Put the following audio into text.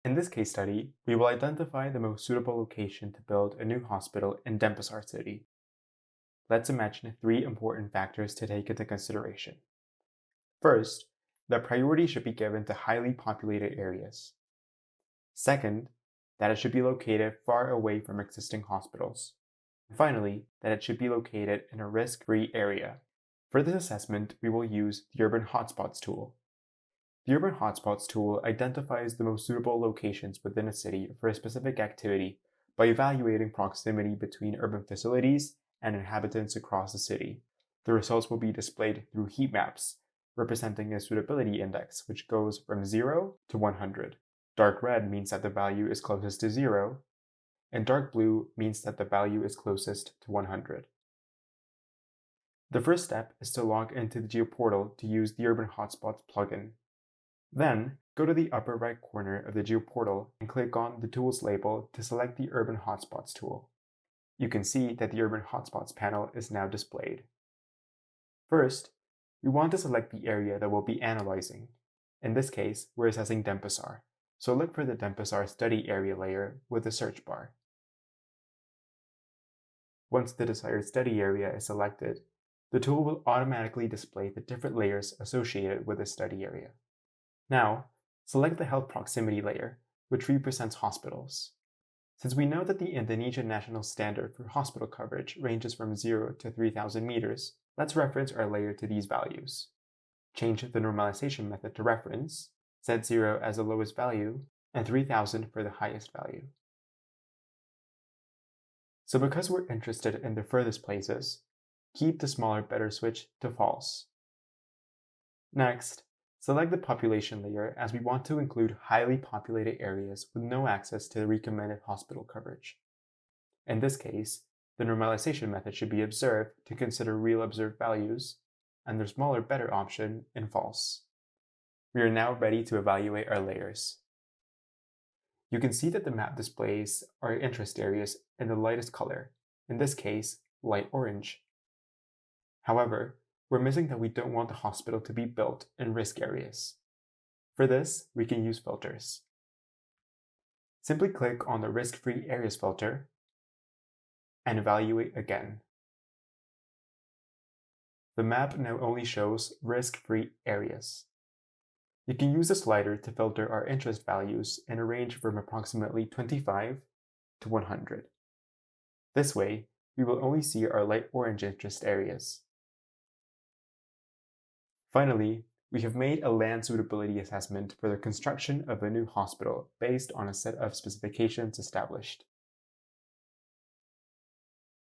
In this case study, we will identify the most suitable location to build a new hospital in Denpasar City. Let's imagine three important factors to take into consideration. First, the priority should be given to highly populated areas. Second, that it should be located far away from existing hospitals. And finally, that it should be located in a risk-free area. For this assessment, we will use the Urban Hotspots tool. The Urban Hotspots tool identifies the most suitable locations within a city for a specific activity by evaluating proximity between urban facilities and inhabitants across the city. The results will be displayed through heat maps, representing a suitability index which goes from 0 to 100. Dark red means that the value is closest to 0, and dark blue means that the value is closest to 100. The first step is to log into the GeoPortal to use the Urban Hotspots plugin. Then, go to the upper right corner of the GeoPortal and click on the Tools label to select the Urban Hotspots tool. You can see that the Urban Hotspots panel is now displayed. First, we want to select the area that we'll be analyzing. In this case, we're assessing Denpasar, so look for the Denpasar study area layer with the search bar. Once the desired study area is selected, the tool will automatically display the different layers associated with the study area. Now, select the health proximity layer, which represents hospitals. Since we know that the Indonesian national standard for hospital coverage ranges from 0 to 3,000 meters, let's reference our layer to these values. Change the normalization method to reference, set 0 as the lowest value, and 3,000 for the highest value. So because we're interested in the furthest places, keep the smaller better switch to false. Next, select the population layer as we want to include highly populated areas with no access to the recommended hospital coverage. In this case, the normalization method should be observed to consider real observed values, and the smaller better option in false. We are now ready to evaluate our layers. You can see that the map displays our interest areas in the lightest color, in this case, light orange. However, we're missing that we don't want the hospital to be built in risk areas. For this, we can use filters. Simply click on the Risk-Free Areas filter and evaluate again. The map now only shows risk-free areas. You can use the slider to filter our interest values in a range from approximately 25 to 100. This way, we will only see our light orange interest areas. Finally, we have made a land suitability assessment for the construction of a new hospital based on a set of specifications established.